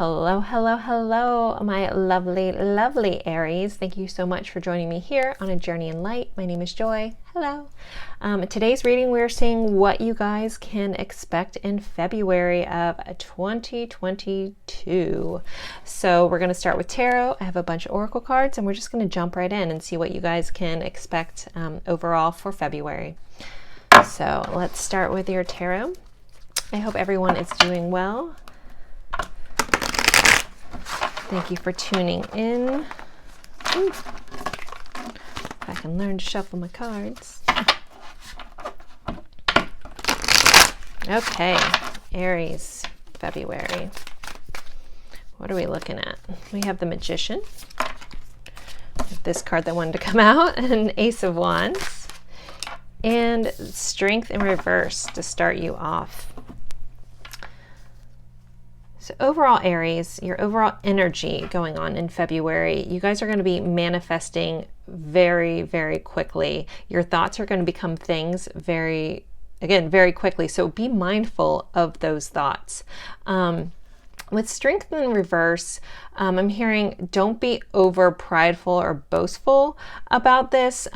Hello, hello, hello, my lovely, lovely Aries. Thank you so much for joining me here on A Journey in Light. My name is Joy. Hello. Today's reading, we're seeing what you guys can expect in February of 2022. So we're going to start with tarot. I have a bunch of oracle cards, and we're just going to jump right in and see what you guys can expect overall for February. So let's start with your tarot. I hope everyone is doing well. Thank you for tuning in. If I can learn to shuffle my cards. Okay, Aries, February. What are we looking at? We have the Magician. This card that wanted to come out, an Ace of Wands. And Strength in reverse to start you off. So overall, Aries, your overall energy going on in February, you guys are going to be manifesting very, very quickly. Your thoughts are going to become things very quickly. So be mindful of those thoughts. With Strength in reverse, I'm hearing don't be over prideful or boastful about this.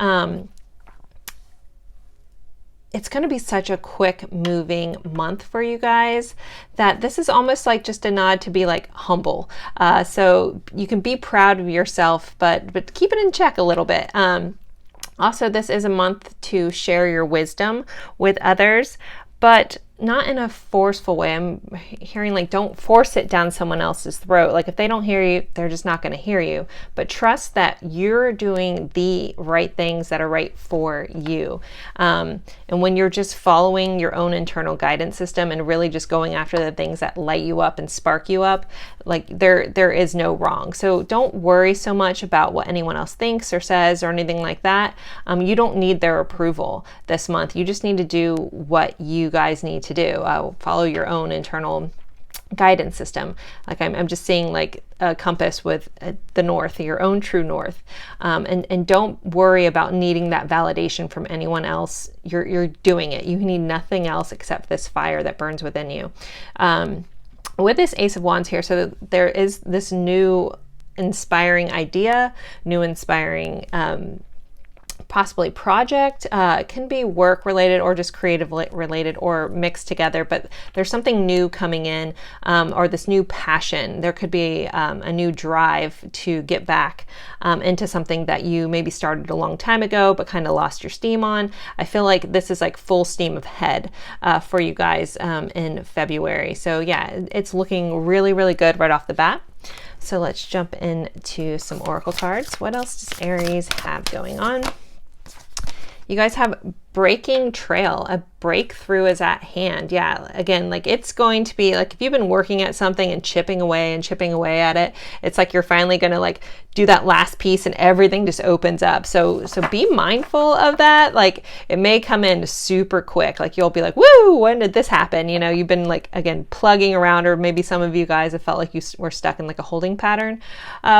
It's going to be such a quick moving month for you guys that this is almost like just a nod to be like humble. So you can be proud of yourself, but keep it in check a little bit. Also, this is a month to share your wisdom with others, but not in a forceful way. I'm hearing like don't force it down someone else's throat. Like if they don't hear you, they're just not going to hear you. But trust that you're doing the right things that are right for you. And when you're just following your own internal guidance system and really just going after the things that light you up and spark you up, like there is no wrong. So don't worry so much about what anyone else thinks or says or anything like that. You don't need their approval this month. You just need to do what you guys need to do. Follow your own internal guidance system. Like I'm just seeing like a compass with the north, your own true north. And don't worry about needing that validation from anyone else. You're doing it. You need nothing else except this fire that burns within you. With this Ace of Wands here, so there is this new inspiring idea, new inspiring possibly project. It can be work related or just creative related or mixed together, but there's something new coming in, or this new passion. There could be a new drive to get back into something that you maybe started a long time ago but kind of lost your steam on. I feel like this is like full steam ahead for you guys in February. So yeah, it's looking really, really good right off the bat. So let's jump into some oracle cards. What else does Aries have going on? You guys have breaking trail. A breakthrough is at hand. Yeah, again, like it's going to be like if you've been working at something and chipping away at it, it's like you're finally going to like do that last piece and everything just opens up. So be mindful of that. Like it may come in super quick. Like you'll be like, woo, when did this happen? You know, you've been like, again, plugging around, or maybe some of you guys have felt like you were stuck in like a holding pattern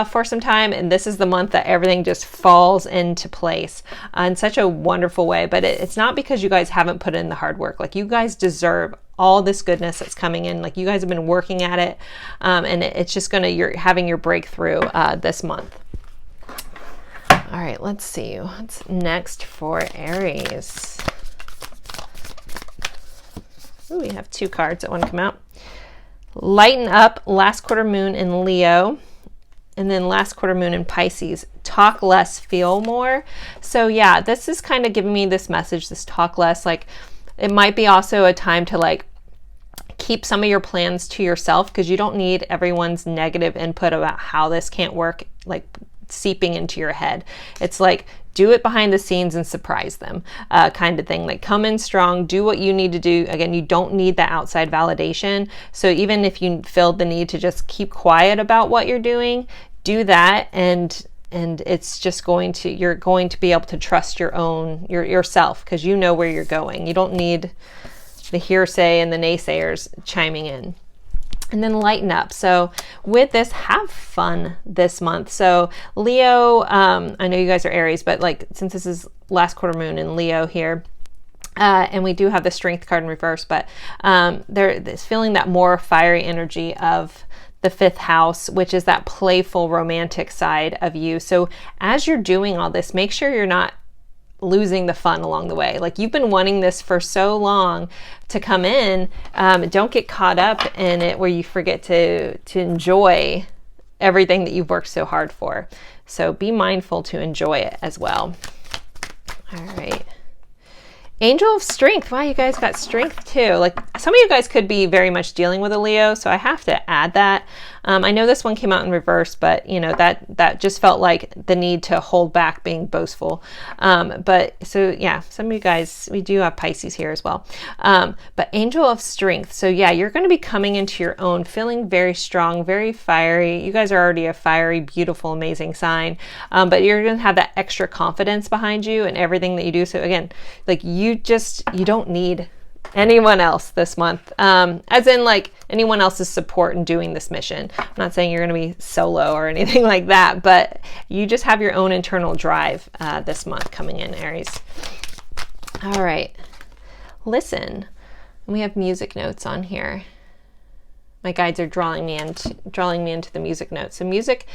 for some time. And this is the month that everything just falls into place in such a wonderful way. But it's not because you guys haven't put in the hard work. Like you guys deserve all this goodness that's coming in. Like you guys have been working at it, and it's just you're having your breakthrough this month. All right, let's see what's next for Aries. Ooh, we have two cards that want to come out. Lighten up, last quarter moon in Leo, and then last quarter moon in Pisces. Talk less, feel more. So yeah, this is kind of giving me this message, this talk less. Like it might be also a time to like keep some of your plans to yourself, because you don't need everyone's negative input about how this can't work like seeping into your head. It's like do it behind the scenes and surprise them, kind of thing. Like come in strong, do what you need to do. Again, you don't need that outside validation. So even if you feel the need to just keep quiet about what you're doing, do that, and it's just you're going to be able to trust yourself, because you know where you're going. You don't need the hearsay and the naysayers chiming in. And then lighten up. So with this, have fun this month. So Leo, I know you guys are Aries, but like since this is last quarter moon in Leo here, and we do have the Strength card in reverse, but there's feeling that more fiery energy of the 5th house, which is that playful romantic side of you. So as you're doing all this, make sure you're not losing the fun along the way. Like, you've been wanting this for so long to come in. Don't get caught up in it where you forget to enjoy everything that you've worked so hard for. So be mindful to enjoy it as well. All right. Angel of Strength. Wow, you guys got strength too. Like, some of you guys could be very much dealing with a Leo, so I have to add that. I know this one came out in reverse, but you know, that just felt like the need to hold back being boastful. But so yeah, some of you guys, we do have Pisces here as well. But Angel of Strength. So yeah, you're going to be coming into your own, feeling very strong, very fiery. You guys are already a fiery, beautiful, amazing sign. But you're going to have that extra confidence behind you and everything that you do. So again, like, you don't need anyone else this month, as in like anyone else's support in doing this mission. I'm not saying you're going to be solo or anything like that, but you just have your own internal drive this month coming in, Aries. All right, listen. We have music notes on here. My guides are drawing me into the music notes. So music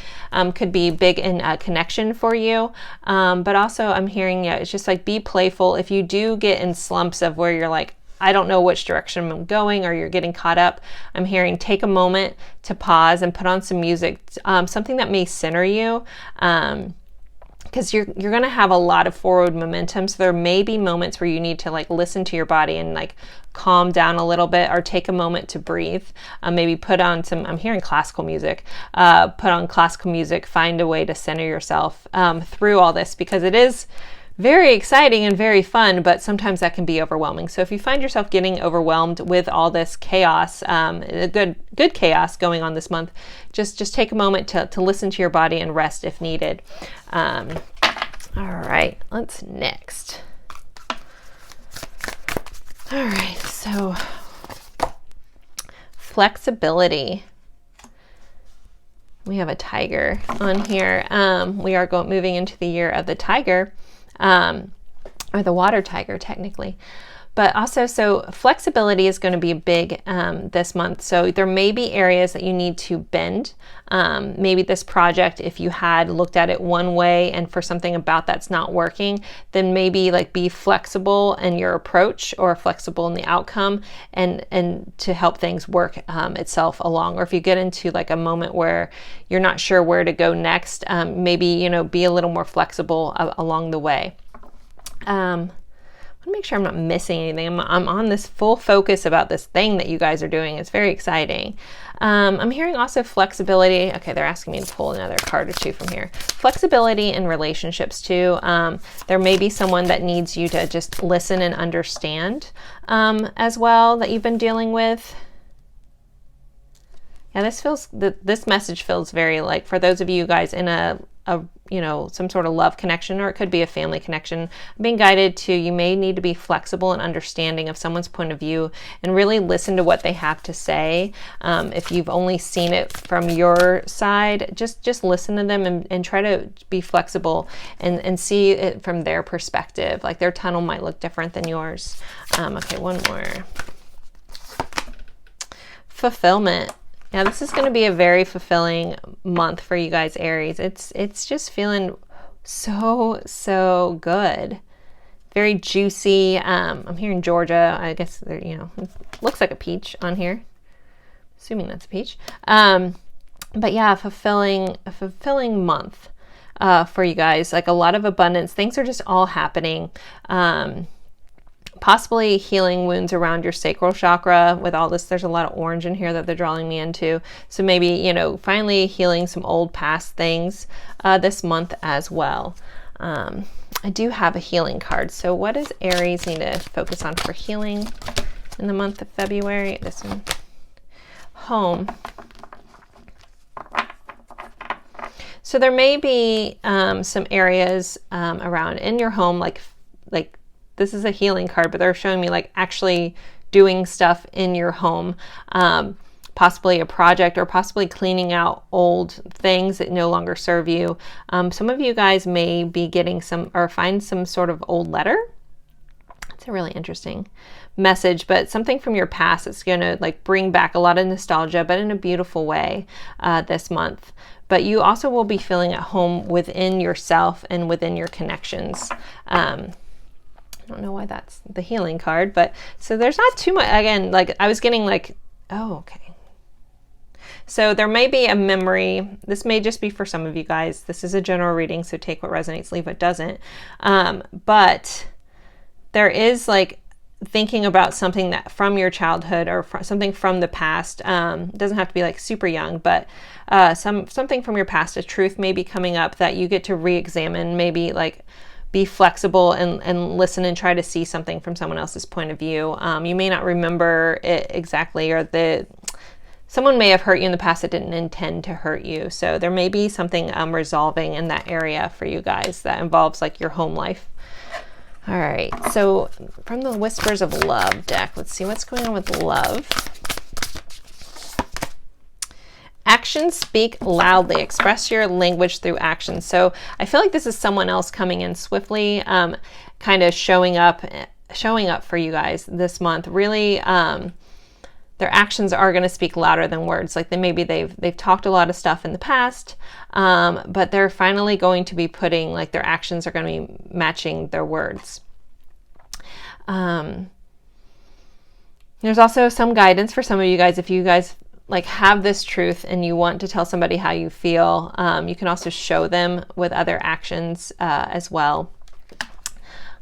could be big in connection for you, but also I'm hearing, yeah, it's just like, be playful. If you do get in slumps of where you're like, I don't know which direction I'm going, or you're getting caught up, I'm hearing, take a moment to pause and put on some music, something that may center you. Because you're going to have a lot of forward momentum. So there may be moments where you need to like listen to your body and like calm down a little bit, or take a moment to breathe. Maybe put on some, I'm hearing classical music, put on classical music, find a way to center yourself through all this, because it is very exciting and very fun, but sometimes that can be overwhelming. So if you find yourself getting overwhelmed with all this chaos, good chaos going on this month, just take a moment to listen to your body and rest if needed. All right, let's next. All right, so flexibility. We have a tiger on here. We are moving into the year of the tiger. Or the water tiger technically, but also, so flexibility is going to be big this month. So there may be areas that you need to bend. Maybe this project, if you had looked at it one way and for something about that's not working, then maybe like be flexible in your approach, or flexible in the outcome, and to help things work itself along. Or if you get into like a moment where you're not sure where to go next, maybe, you know, be a little more flexible along the way. I want to make sure I'm not missing anything. I'm on this full focus about this thing that you guys are doing. It's very exciting. I'm hearing also flexibility. Okay, they're asking me to pull another card or two from here. Flexibility in relationships too. There may be someone that needs you to just listen and understand as well, that you've been dealing with. Yeah, this message feels very like, for those of you guys in a you know, some sort of love connection, or it could be a family connection, I'm being guided to, you may need to be flexible and understanding of someone's point of view and really listen to what they have to say. If you've only seen it from your side, just listen to them and try to be flexible and see it from their perspective. Like, their tunnel might look different than yours. Okay, one more. Fulfillment. Now, this is going to be a very fulfilling month for you guys, Aries. It's just feeling so good. Very juicy. I'm here in Georgia. I guess there, you know, it looks like a peach on here. Assuming that's a peach. But yeah, a fulfilling month for you guys. Like, a lot of abundance. Things are just all happening. Possibly healing wounds around your sacral chakra with all this. There's a lot of orange in here that they're drawing me into. So maybe, you know, finally healing some old past things this month as well. I do have a healing card. So what does Aries need to focus on for healing in the month of February? This one. Home. So there may be some areas around in your home, like this is a healing card, but they're showing me like actually doing stuff in your home, possibly a project, or possibly cleaning out old things that no longer serve you. Some of you guys may be getting some, or find some sort of old letter. It's really interesting. message, but something from your past that's going to like bring back a lot of nostalgia, but in a beautiful way this month. But you also will be feeling at home within yourself and within your connections. I don't know why that's the healing card, but so there's not too much. Again, like I was getting like, oh, okay. So there may be a memory. This may just be for some of you guys. This is a general reading, so take what resonates, leave what doesn't. But there is like thinking about something that from your childhood or something from the past. It doesn't have to be like super young, but something from your past, a truth may be coming up that you get to re-examine, maybe like be flexible and listen and try to see something from someone else's point of view. You may not remember it exactly, or someone may have hurt you in the past that didn't intend to hurt you. So there may be something resolving in that area for you guys that involves like your home life. All right, so from the Whispers of Love deck, let's see what's going on with love. Actions speak loudly. Express your language through action. So I feel like this is someone else coming in swiftly, kind of showing up for you guys this month. Really, their actions are going to speak louder than words. Like they've talked a lot of stuff in the past, but they're finally going to be putting, like their actions are going to be matching their words. There's also some guidance for some of you guys. If you guys like have this truth and you want to tell somebody how you feel, you can also show them with other actions as well.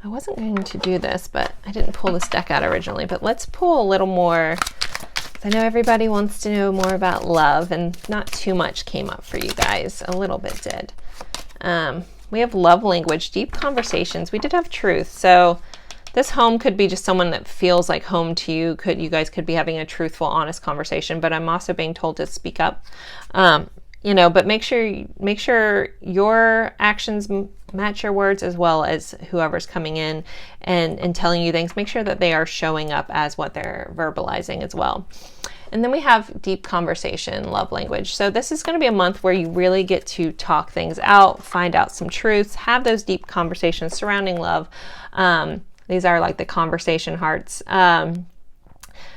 I wasn't going to do this, but I didn't pull this deck out originally, but let's pull a little more. I know everybody wants to know more about love, and not too much came up for you guys. A little bit did. We have love language, deep conversations. We did have truth. So this home could be just someone that feels like home to you. You guys could be having a truthful, honest conversation, but I'm also being told to speak up. But make sure your actions match your words, as well as whoever's coming in and telling you things. Make sure that they are showing up as what they're verbalizing as well. And then we have deep conversation, love language. So this is going to be a month where you really get to talk things out, find out some truths, have those deep conversations surrounding love. These are like the conversation hearts.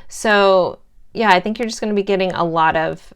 So yeah, I think you're just going to be getting a lot of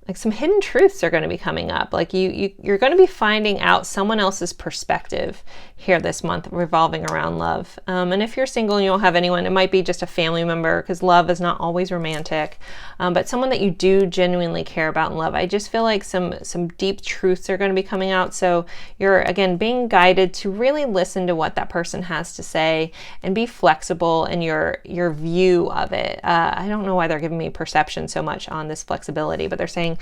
like some hidden truths are going to be coming up. Like you're going to be finding out someone else's perspective here this month revolving around love. And if you're single and you don't have anyone, it might be just a family member, because love is not always romantic, but someone that you do genuinely care about and love. I just feel like some deep truths are going to be coming out. So you're, again, being guided to really listen to what that person has to say and be flexible in your view of it. I don't know why they're giving me perception so much on this flexibility, but they're saying,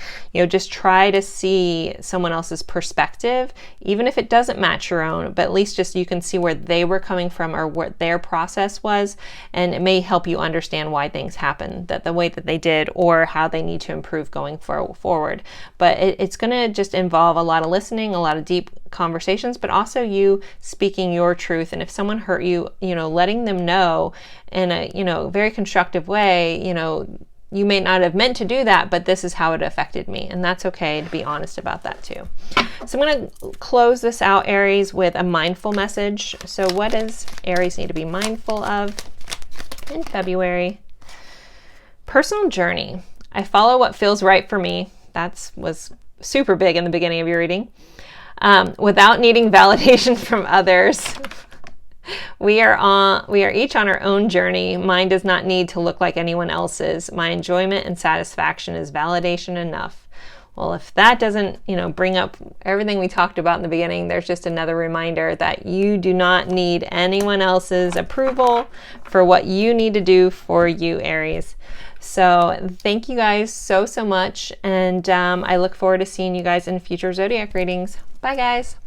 just try to see someone else's perspective, even if it doesn't match your own, but at least just you can see where they were coming from or what their process was, and it may help you understand why things happened the way that they did, or how they need to improve going forward. But it's going to just involve a lot of listening, a lot of deep conversations, but also you speaking your truth. And if someone hurt you, letting them know in a very constructive way, you may not have meant to do that, but this is how it affected me. And that's okay to be honest about that too. So I'm going to close this out, Aries, with a mindful message. So what does Aries need to be mindful of in February? Personal journey. I follow what feels right for me. That was super big in the beginning of your reading. Without needing validation from others. We are each on our own journey. Mine does not need to look like anyone else's. My enjoyment and satisfaction is validation enough. Well, if that doesn't, bring up everything we talked about in the beginning, there's just another reminder that you do not need anyone else's approval for what you need to do for you, Aries. So thank you guys so much. And I look forward to seeing you guys in future Zodiac readings. Bye, guys.